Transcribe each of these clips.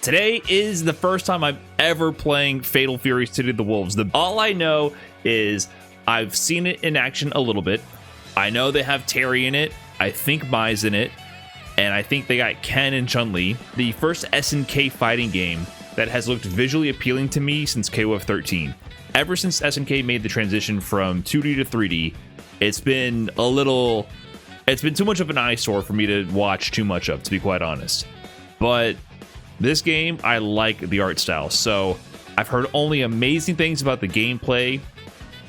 Today is the first time I'm ever playing Fatal Fury City of the Wolves. All I know is I've seen it in action a little bit. I know they have Terry in it. I think Mai's in it. And I think they got Ken and Chun-Li. The first SNK fighting game that has looked visually appealing to me since KOF 13. Ever since SNK made the transition from 2D to 3D, it's been too much of an eyesore for me to watch too much of, to be quite honest. But this game, I like the art style. So I've heard only amazing things about the gameplay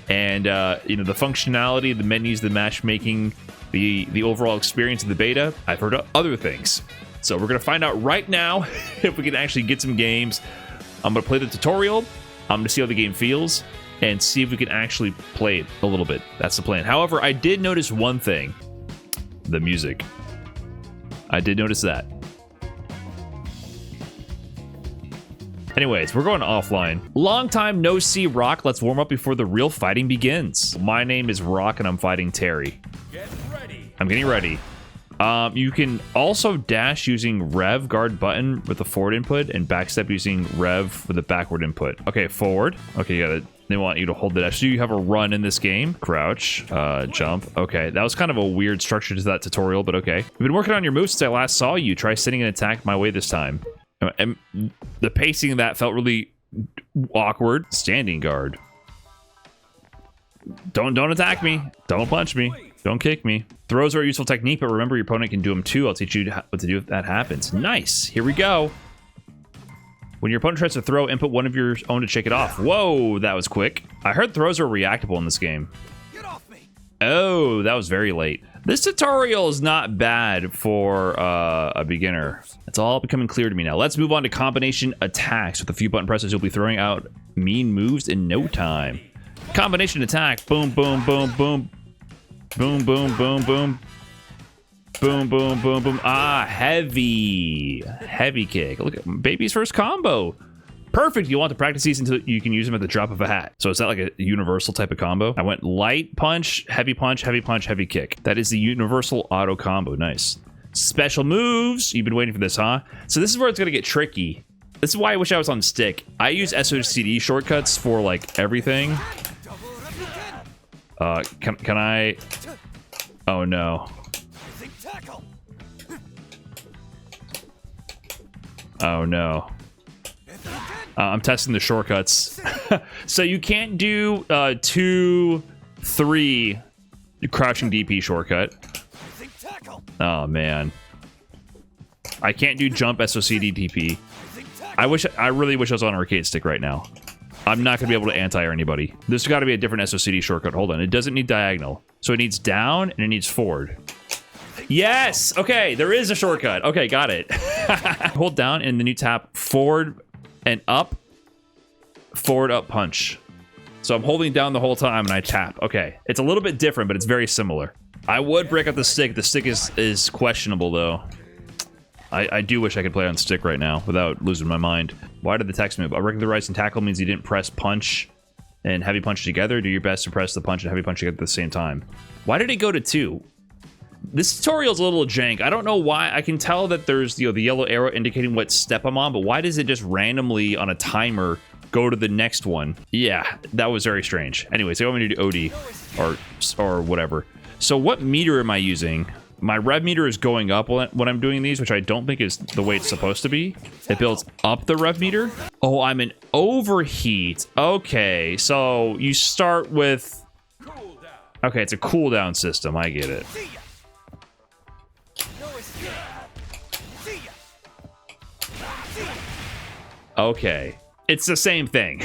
and the functionality, the menus, the matchmaking, the overall experience of the beta. I've heard other things. So we're gonna find out right now if we can actually get some games. I'm gonna play the tutorial. I'm gonna see how the game feels and see if we can actually play it a little bit. That's the plan. However, I did notice one thing. The music. I did notice that. Anyways, we're going offline. Long time no see, Rock. Let's warm up before the real fighting begins. My name is Rock and I'm fighting Terry. Get ready. I'm getting ready. You can also dash using Rev guard button with the forward input and backstep using Rev with the backward input. Okay, forward. Okay, they want you to hold the dash. So you have a run in this game. Crouch, jump. Okay, that was kind of a weird structure to that tutorial, but okay. We've been working on your moves since I last saw you. Try sending an attack my way this time. And the pacing of that felt really awkward. Standing guard. Don't attack me. Don't punch me. Don't kick me. Throws are a useful technique, but remember your opponent can do them too. I'll teach you what to do if that happens. Nice. Here we go. When your opponent tries to throw, input one of your own to shake it off. Whoa, that was quick. I heard throws are reactable in this game. Get off me. Oh, that was very late. This tutorial is not bad for a beginner. It's all becoming clear to me now. Let's move on to combination attacks. With a few button presses, you'll be throwing out mean moves in no time. Combination attack. Boom, boom, boom, boom. Boom, boom, boom, boom. Boom, boom, boom, boom. Ah, heavy. Heavy kick. Look at baby's first combo. Perfect. You want to practice these until you can use them at the drop of a hat. So is that like a universal type of combo? I went light punch, heavy punch, heavy punch, heavy kick. That is the universal auto combo. Nice. Special moves. You've been waiting for this, huh? So this is where it's going to get tricky. This is why I wish I was on stick. I use SOCD shortcuts for like everything. Can I? Oh no. Oh no. I'm testing the shortcuts. So you can't do 2, 3 crouching DP shortcut. Oh man. I can't do jump SOCD DP. I really wish I was on arcade stick right now. I'm not gonna be able to anti-air anybody. There's gotta be a different SOCD shortcut. Hold on, it doesn't need diagonal. So it needs down and it needs forward. Yes, okay, there is a shortcut. Okay, got it. Hold down and then you tap forward and up, forward, up, punch. So I'm holding down the whole time and I tap. Okay, it's a little bit different, but it's very similar. I would break out the stick. The stick is questionable though. I do wish I could play on stick right now without losing my mind. Why did the text move? I reckon the rise and tackle means you didn't press punch and heavy punch together. Do your best to press the punch and heavy punch together at the same time. Why did it go to 2? This tutorial is a little jank. I don't know why. I can tell that there's the yellow arrow indicating what step I'm on, but why does it just randomly on a timer go to the next one? Yeah, that was very strange. Anyways, they want me to do OD or whatever. So what meter am I using? My rev meter is going up when I'm doing these, which I don't think is the way it's supposed to be. It builds up the rev meter. Oh, I'm in overheat. Okay, so you start with... Okay, it's a cooldown system. I get it. Okay, it's the same thing.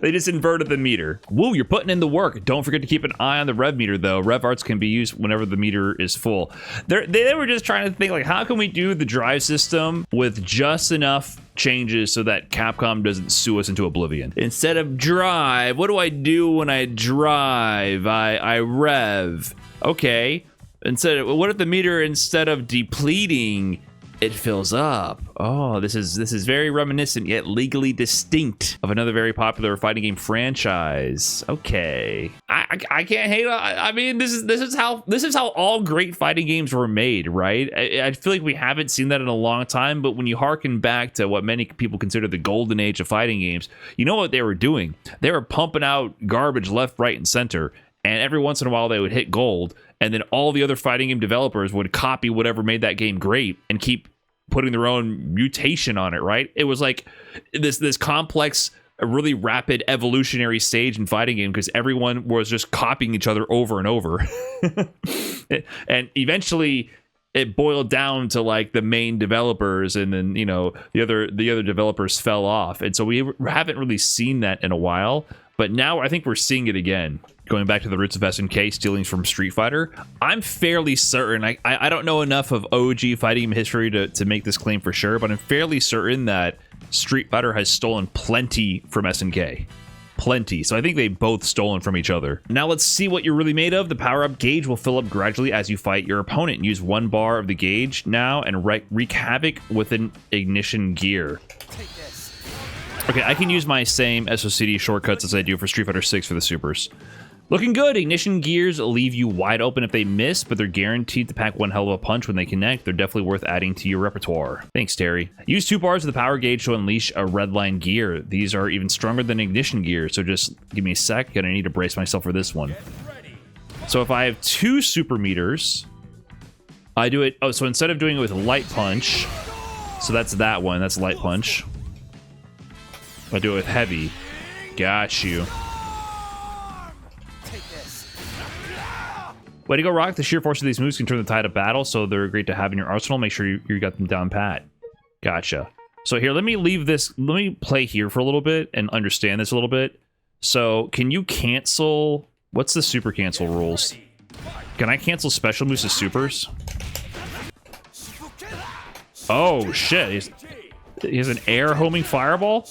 They just inverted the meter. Woo, you're putting in the work. Don't forget to keep an eye on the rev meter, though. Rev arts can be used whenever the meter is full. They were just trying to think, like, how can we do the drive system with just enough changes so that Capcom doesn't sue us into oblivion? Instead of drive, what do I do when I drive? I rev. Okay. What if the meter, instead of depleting, it fills up. Oh, this is very reminiscent yet legally distinct of another very popular fighting game franchise. Okay, I can't hate. I mean, this is how all great fighting games were made, right? I feel like we haven't seen that in a long time. But when you harken back to what many people consider the golden age of fighting games, you know what they were doing? They were pumping out garbage left, right, and center. And every once in a while they would hit gold, and then all the other fighting game developers would copy whatever made that game great and keep putting their own mutation on it, right? It was like this complex, a really rapid evolutionary stage in fighting game because everyone was just copying each other over and over. And eventually it boiled down to like the main developers, and then, you know, the other developers fell off. And so we haven't really seen that in a while, but now I think we're seeing it again. Going back to the roots of SNK stealing from Street Fighter, I'm fairly certain, I don't know enough of OG fighting game history to make this claim for sure, but I'm fairly certain that Street Fighter has stolen plenty from SNK. Plenty. So I think they both stolen from each other. Now let's see what you're really made of. The power-up gauge will fill up gradually as you fight your opponent. Use 1 bar of the gauge now and wreak havoc with an ignition gear. Okay, I can use my same SOCD shortcuts as I do for Street Fighter 6 for the supers. Looking good. Ignition gears leave you wide open if they miss, but they're guaranteed to pack one hell of a punch when they connect. They're definitely worth adding to your repertoire. Thanks, Terry. Use 2 bars of the power gauge to unleash a red line gear. These are even stronger than ignition gear, so just give me a sec. Gonna need to brace myself for this one. So if I have 2 super meters, I do it. Oh, so instead of doing it with light punch, so that's that one. That's light punch. I do it with heavy. Got you. Way to go, Rock. The sheer force of these moves can turn the tide of battle, so they're great to have in your arsenal. Make sure you got them down pat. Gotcha. So here, let me leave this. Let me play here for a little bit and understand this a little bit. So can you cancel? What's the super cancel rules? Can I cancel special moves to supers? Oh, shit. He has an air homing fireball?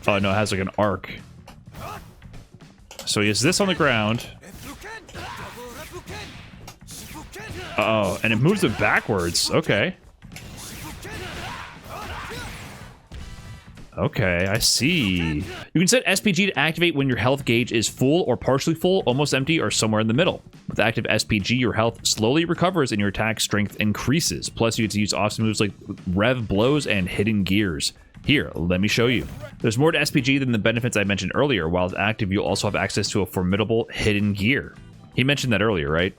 Oh, no, it has like an arc. So he has this on the ground. Uh-oh, and it moves it backwards. Okay. Okay, I see. You can set SPG to activate when your health gauge is full or partially full, almost empty, or somewhere in the middle. With active SPG, your health slowly recovers and your attack strength increases. Plus, you get to use awesome moves like Rev Blows and Hidden Gears. Here, let me show you. There's more to SPG than the benefits I mentioned earlier. While it's active, you'll also have access to a formidable hidden gear. He mentioned that earlier, right?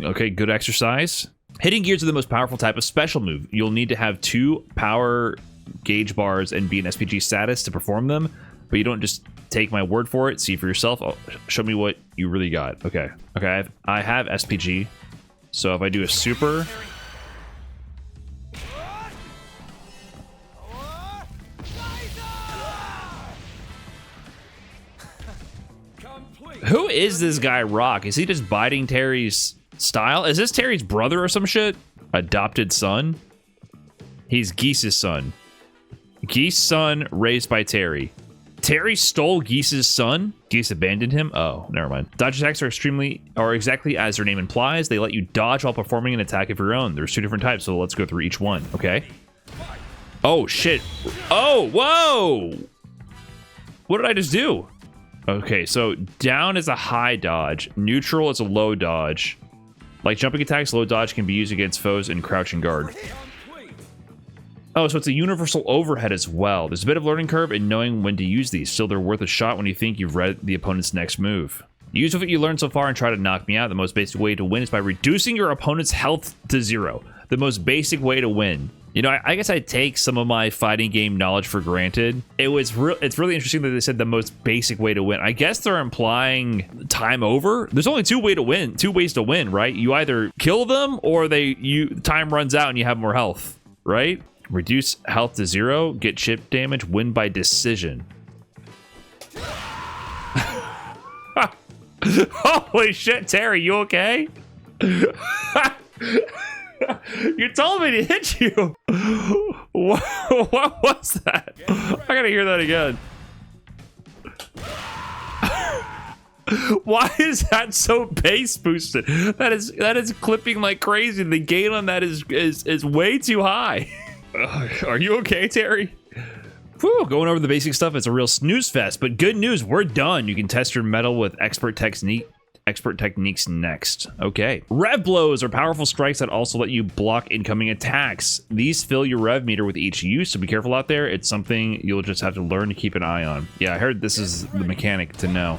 Okay, good exercise. Hidden gears are the most powerful type of special move. You'll need to have 2 power gauge bars and be in SPG status to perform them, but you don't just take my word for it. See for yourself. Oh, show me what you really got. Okay. Okay, I have SPG. So if I do a super... Who is this guy, Rock? Is he just biting Terry's style? Is this Terry's brother or some shit? Adopted son? He's Geese's son. Geese's son raised by Terry. Terry stole Geese's son? Geese abandoned him? Oh, never mind. Dodge attacks are exactly as their name implies. They let you dodge while performing an attack of your own. There's 2 different types, so let's go through each one, okay? Oh, shit. Oh, whoa! What did I just do? Okay, so down is a high dodge. Neutral is a low dodge. Like jumping attacks, low dodge can be used against foes in crouch and guard. Oh, so it's a universal overhead as well. There's a bit of learning curve in knowing when to use these. Still, they're worth a shot when you think you've read the opponent's next move. Use what you learned so far and try to knock me out. The most basic way to win is by reducing your opponent's health to 0. The most basic way to win. You know, I guess I take some of my fighting game knowledge for granted. It's really interesting that they said the most basic way to win. I guess they're implying time over. There's only 2 ways to win, right? You either kill them or time runs out and you have more health, right? Reduce health to 0, get chip damage, win by decision. Holy shit, Terry, you okay? You told me to hit you. What was that? I gotta hear that again. Why is that so base boosted? That is clipping like crazy. The gain on that is way too high. Are you okay, Terry? Whew, going over the basic stuff, it's a real snooze fest, but good news, we're done. You can test your metal with expert techniques next. Okay. Rev blows are powerful strikes that also let you block incoming attacks. These fill your rev meter with each use, so be careful out there. It's something you'll just have to learn to keep an eye on. Yeah, I heard this is the mechanic to know.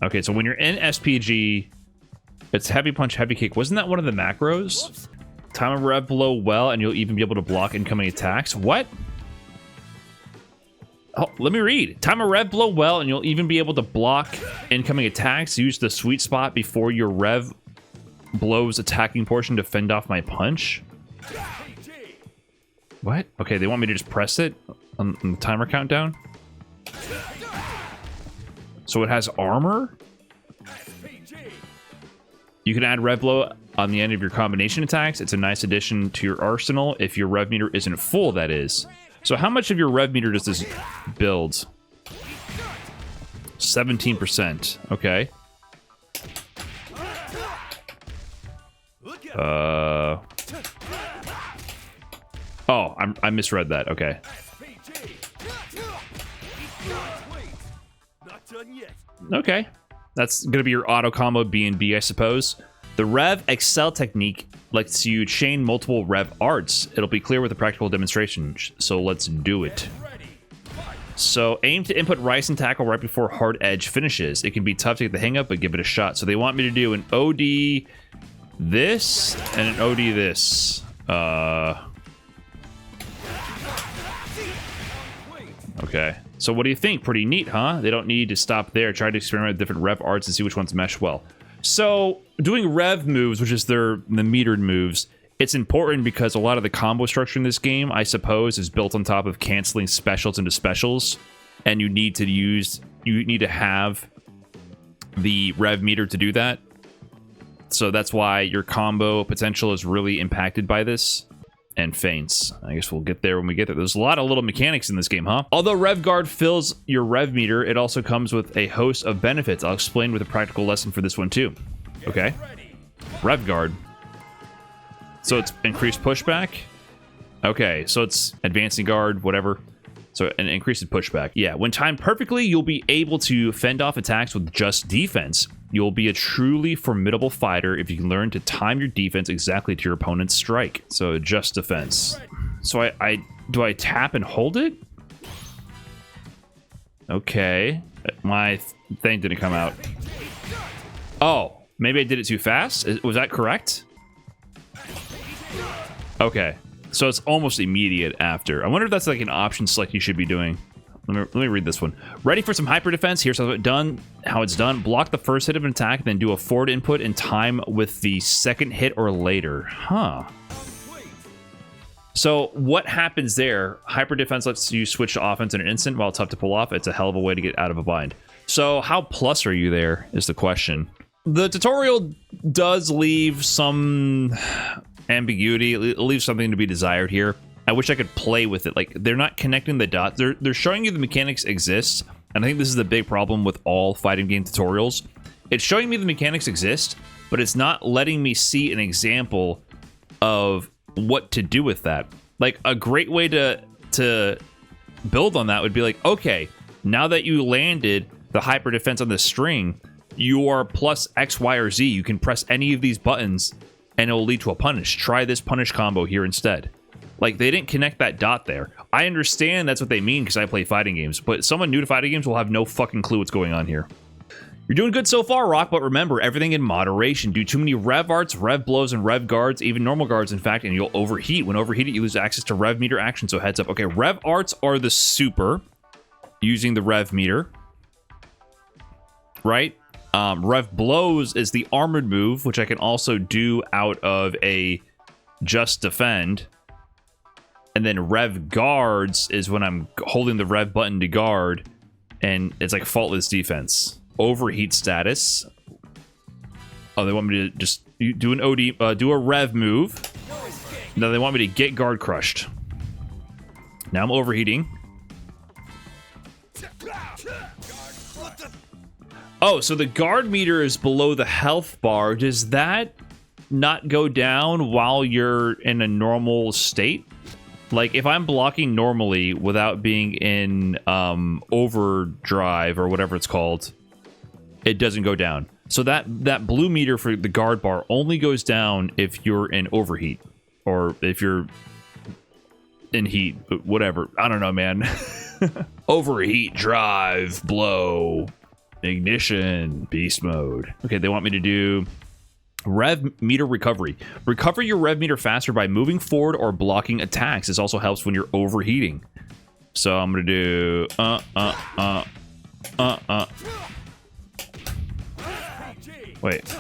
Okay, so when you're in SPG, it's heavy punch, heavy kick. Wasn't that one of the macros? Time of rev blow well, and you'll even be able to block incoming attacks. What? Oh, let me read. Time a rev blow well, and you'll even be able to block incoming attacks. Use the sweet spot before your rev blows attacking portion to fend off my punch. What? Okay, they want me to just press it on the timer countdown. So it has armor? You can add rev blow on the end of your combination attacks. It's a nice addition to your arsenal if your rev meter isn't full, that is. So how much of your rev meter does this build? 17%. Okay. Oh, I misread that. Okay. Okay. That's gonna be your auto combo B&B, I suppose. The Rev Accel technique lets you chain multiple rev arts. It'll be clear with a practical demonstration, so let's do it. So aim to input Rice and Tackle right before Hard Edge finishes. It can be tough to get the hang of, but give it a shot. So they want me to do an OD this and an OD this. Okay. So what do you think? Pretty neat, huh? They don't need to stop there. Try to experiment with different rev arts and see which ones mesh well. So doing rev moves, which is the metered moves, it's important because a lot of the combo structure in this game, I suppose, is built on top of canceling specials into specials, and you need to have the rev meter to do that. So that's why your combo potential is really impacted by this. And feints. I guess we'll get there when we get there. There's a lot of little mechanics in this game, huh? Although Rev Guard fills your rev meter, it also comes with a host of benefits. I'll explain with a practical lesson for this one too. Okay. Rev Guard. So it's increased pushback. Okay, so it's advancing guard, whatever. So an increased pushback. Yeah, when timed perfectly, you'll be able to fend off attacks with just defense. You'll be a truly formidable fighter if you can learn to time your defense exactly to your opponent's strike. So just defense. So do I tap and hold it? Okay. My thing didn't come out. Oh, maybe I did it too fast? Was that correct? Okay. So it's almost immediate after. I wonder if that's like an option select you should be doing. Let me read this one. Ready for some hyper defense? Here's how it's done. Block the first hit of an attack, then do a forward input in time with the second hit or later. Huh. So what happens there? Hyper defense lets you switch to offense in an instant while tough to pull off. It's a hell of a way to get out of a bind. So how plus are you there is the question. The tutorial does leave some ambiguity. It leaves something to be desired here. I wish I could play with it. Like, they're not connecting the dots. They're showing you the mechanics exist, and I think this is the big problem with all fighting game tutorials. It's showing me the mechanics exist, but it's not letting me see an example of what to do with that. Like, a great way to build on that would be like, okay, now that you landed the hyper defense on the string, you are plus X, Y, or Z. You can press any of these buttons, and it will lead to a punish. Try this punish combo here instead. Like, they didn't connect that dot there. I understand that's what they mean because I play fighting games, but someone new to fighting games will have no fucking clue what's going on here. You're doing good so far, Rock, but remember, everything in moderation. Do too many rev arts, rev blows, and rev guards, even normal guards, in fact, and you'll overheat. When overheated, you lose access to rev meter action, so heads up. Okay, rev arts are the super, using the rev meter, right? Rev blows is the armored move, which I can also do out of a just defend. And then rev guards is when I'm holding the rev button to guard, and it's like faultless defense. Overheat status. Oh, they want me to just do an OD, do a rev move. Now they want me to get guard crushed. Now I'm overheating. Oh, so the guard meter is below the health bar. Does that not go down while you're in a normal state? Like, if I'm blocking normally without being in overdrive or whatever it's called, it doesn't go down. So that blue meter for the guard bar only goes down if you're in overheat or if you're in heat, whatever. I don't know, man. Overheat, drive, blow, ignition, beast mode. Okay, they want me to do rev meter recovery. Recover your rev meter faster by moving forward or blocking attacks. This also helps when you're overheating. So I'm gonna do Wait.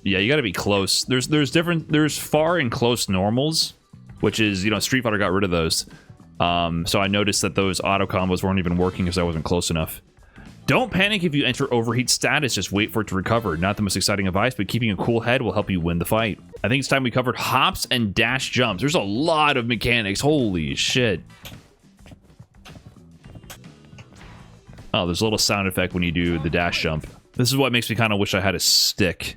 Yeah, you gotta be close. There's far and close normals, which is, you know, Street Fighter got rid of those. So I noticed that those auto combos weren't even working because I wasn't close enough. Don't panic if you enter overheat status, just wait for it to recover. Not the most exciting advice, but keeping a cool head will help you win the fight. I think it's time we covered hops and dash jumps. There's a lot of mechanics, holy shit. Oh, there's a little sound effect when you do the dash jump. This is what makes me kind of wish I had a stick.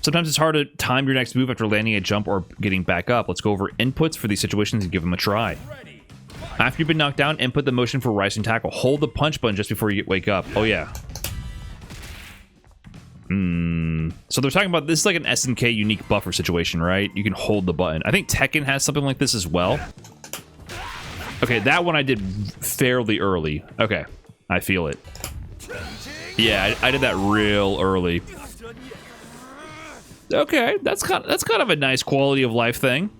Sometimes it's hard to time your next move after landing a jump or getting back up. Let's go over inputs for these situations and give them a try. After you've been knocked down, input the motion for rising tackle. Hold the punch button just before you wake up. Oh, yeah. So they're talking about this is like an SNK unique buffer situation, right? You can hold the button. I think Tekken has something like this as well. Okay, that one I did fairly early. Okay, I feel it. Yeah, I did that real early. Okay, that's kind of a nice quality of life thing.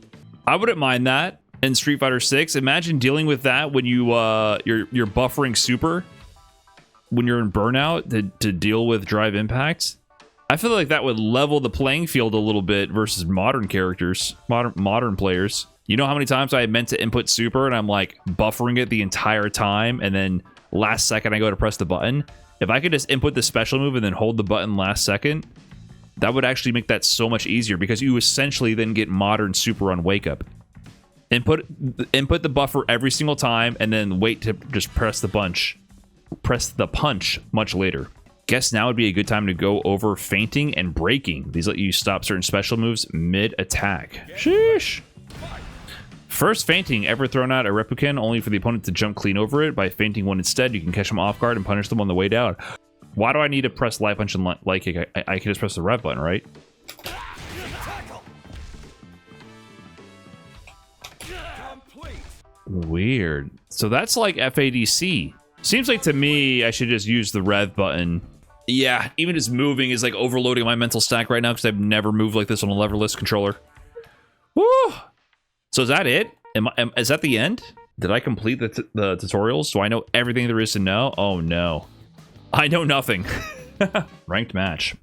I wouldn't mind that in Street Fighter 6. Imagine dealing with that when you're buffering super when you're in burnout to deal with drive impacts. I feel like that would level the playing field a little bit versus modern characters, modern players. You know how many times I meant to input super and I'm like buffering it the entire time, and then last second I go to press the button. If I could just input the special move and then hold the button last second, that would actually make that so much easier because you essentially then get modern super on Wakeup. Input the buffer every single time and then wait to just press the punch much later. Guess now would be a good time to go over feinting and braking. These let you stop certain special moves mid-attack. Sheesh. First feinting, ever thrown out a replicant only for the opponent to jump clean over it. By feinting one instead, you can catch them off guard and punish them on the way down. Why do I need to press light punch and light kick? I can just press the rev button, right? Weird. So that's like FADC. Seems like to me I should just use the rev button. Yeah, even just moving is like overloading my mental stack right now because I've never moved like this on a leverless controller. Woo! So is that it? Is that the end? Did I complete the tutorials? Do I know everything there is to know? Oh no. I know nothing. Ranked match.